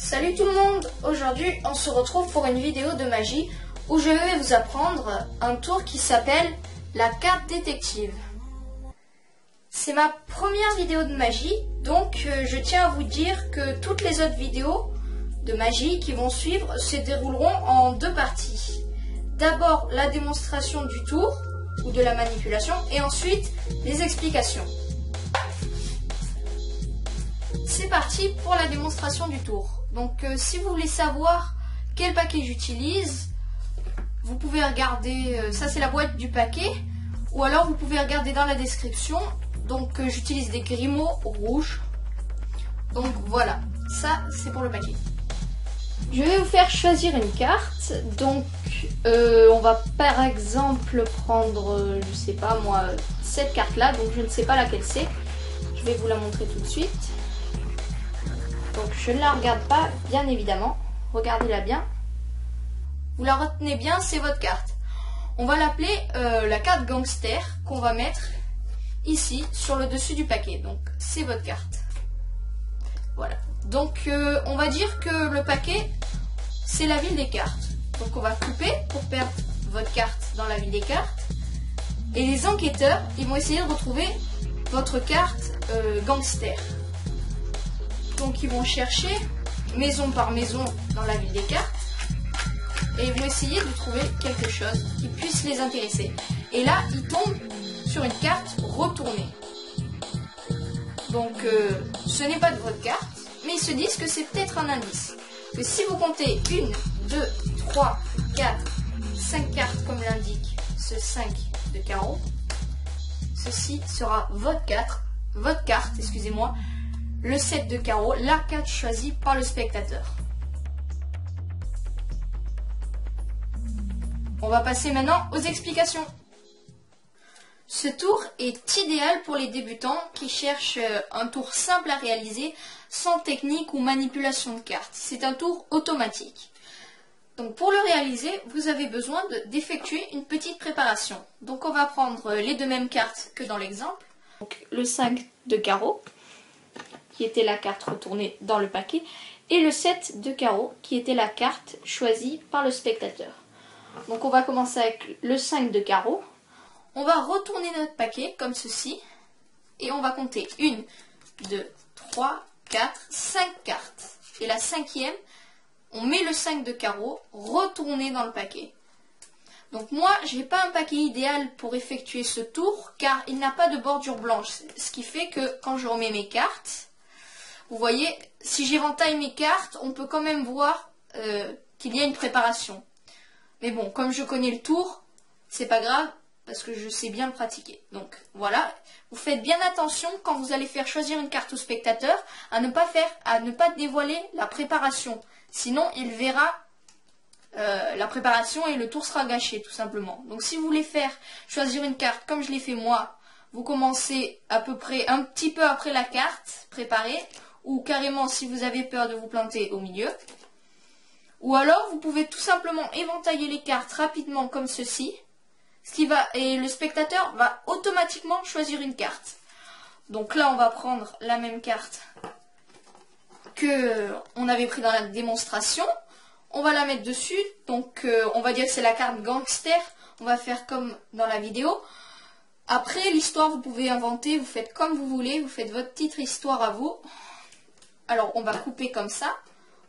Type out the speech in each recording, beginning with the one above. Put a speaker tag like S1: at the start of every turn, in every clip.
S1: Salut tout le monde. Aujourd'hui on se retrouve pour une vidéo de magie où je vais vous apprendre un tour qui s'appelle la carte détective. C'est ma première vidéo de magie, donc je tiens à vous dire que toutes les autres vidéos de magie qui vont suivre se dérouleront en deux parties. D'abord la démonstration du tour ou de la manipulation et ensuite les explications. C'est parti pour la démonstration du tour. Donc si vous voulez savoir quel paquet j'utilise, vous pouvez regarder, ça c'est la boîte du paquet, ou alors vous pouvez regarder dans la description. Donc j'utilise des Grimaud rouges. Donc voilà, ça c'est pour le paquet. Je vais vous faire choisir une carte. Donc on va par exemple prendre, je sais pas moi, cette carte là. Donc je ne sais pas laquelle c'est. Je vais vous la montrer tout de suite. Donc je ne la regarde pas, bien évidemment. Regardez-la bien. Vous la retenez bien, c'est votre carte. On va l'appeler la carte gangster qu'on va mettre ici sur le dessus du paquet. Donc c'est votre carte. Voilà. Donc on va dire que le paquet c'est la ville des cartes. Donc on va couper pour perdre votre carte dans la ville des cartes. Et les enquêteurs, ils vont essayer de retrouver votre carte gangster. Donc ils vont chercher maison par maison dans la ville des cartes et ils vont essayer de trouver quelque chose qui puisse les intéresser. Et là, ils tombent sur une carte retournée. Donc ce n'est pas de votre carte, mais ils se disent que c'est peut-être un indice. Que si vous comptez 1, 2, 3, 4, 5 cartes comme l'indique ce 5 de carreau, ceci sera votre carte, excusez-moi, le 7 de carreau, la carte choisie par le spectateur. On va passer maintenant aux explications. Ce tour est idéal pour les débutants qui cherchent un tour simple à réaliser sans technique ou manipulation de cartes. C'est un tour automatique. Donc pour le réaliser, vous avez besoin d'effectuer une petite préparation. Donc on va prendre les deux mêmes cartes que dans l'exemple. Donc le 5 de carreau, qui était la carte retournée dans le paquet, et le 7 de carreau, qui était la carte choisie par le spectateur. Donc on va commencer avec le 5 de carreau. On va retourner notre paquet comme ceci, et on va compter 1, 2, 3, 4, 5 cartes. Et la cinquième, on met le 5 de carreau retourné dans le paquet. Donc moi, je n'ai pas un paquet idéal pour effectuer ce tour, car il n'a pas de bordure blanche. Ce qui fait que quand je remets mes cartes, vous voyez, si j'éventaille mes cartes, on peut quand même voir qu'il y a une préparation. Mais bon, comme je connais le tour, c'est pas grave, parce que je sais bien le pratiquer. Donc voilà, vous faites bien attention quand vous allez faire choisir une carte au spectateur, à ne pas dévoiler la préparation. Sinon, il verra la préparation et le tour sera gâché, tout simplement. Donc si vous voulez faire choisir une carte comme je l'ai fait moi, vous commencez à peu près un petit peu après la carte préparée, ou carrément si vous avez peur de vous planter au milieu. Ou alors vous pouvez tout simplement éventailler les cartes rapidement comme ceci, et le spectateur va automatiquement choisir une carte. Donc là on va prendre la même carte que on avait pris dans la démonstration. On va la mettre dessus, donc on va dire que c'est la carte gangster. On va faire comme dans la vidéo. Après l'histoire vous pouvez inventer, vous faites comme vous voulez, vous faites votre petite histoire à vous. Alors on va couper comme ça,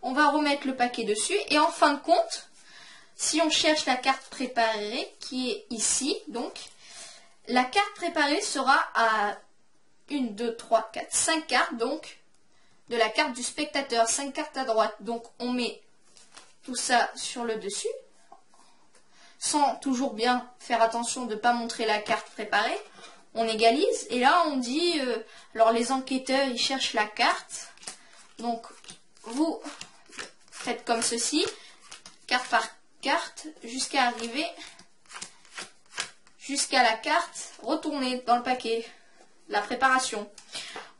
S1: on va remettre le paquet dessus et en fin de compte, si on cherche la carte préparée qui est ici, donc la carte préparée sera à 1, 2, 3, 4, 5 cartes, donc de la carte du spectateur, 5 cartes à droite. Donc on met tout ça sur le dessus, sans toujours bien faire attention de ne pas montrer la carte préparée. On égalise et là on dit, alors les enquêteurs ils cherchent la carte. Donc vous faites comme ceci, carte par carte, jusqu'à arriver jusqu'à la carte retournée dans le paquet, la préparation.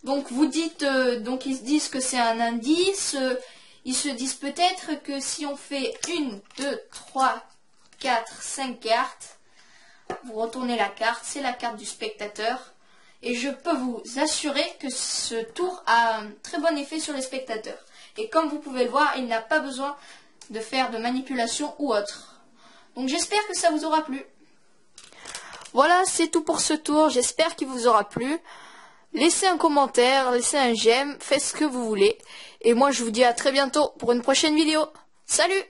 S1: Donc vous dites, donc ils se disent que c'est un indice, ils se disent peut-être que si on fait 1, 2, 3, 4, 5 cartes, vous retournez la carte, c'est la carte du spectateur. Et je peux vous assurer que ce tour a un très bon effet sur les spectateurs. Et comme vous pouvez le voir, il n'a pas besoin de faire de manipulation ou autre. Donc j'espère que ça vous aura plu. Voilà, c'est tout pour ce tour. J'espère qu'il vous aura plu. Laissez un commentaire, laissez un j'aime, faites ce que vous voulez. Et moi je vous dis à très bientôt pour une prochaine vidéo. Salut!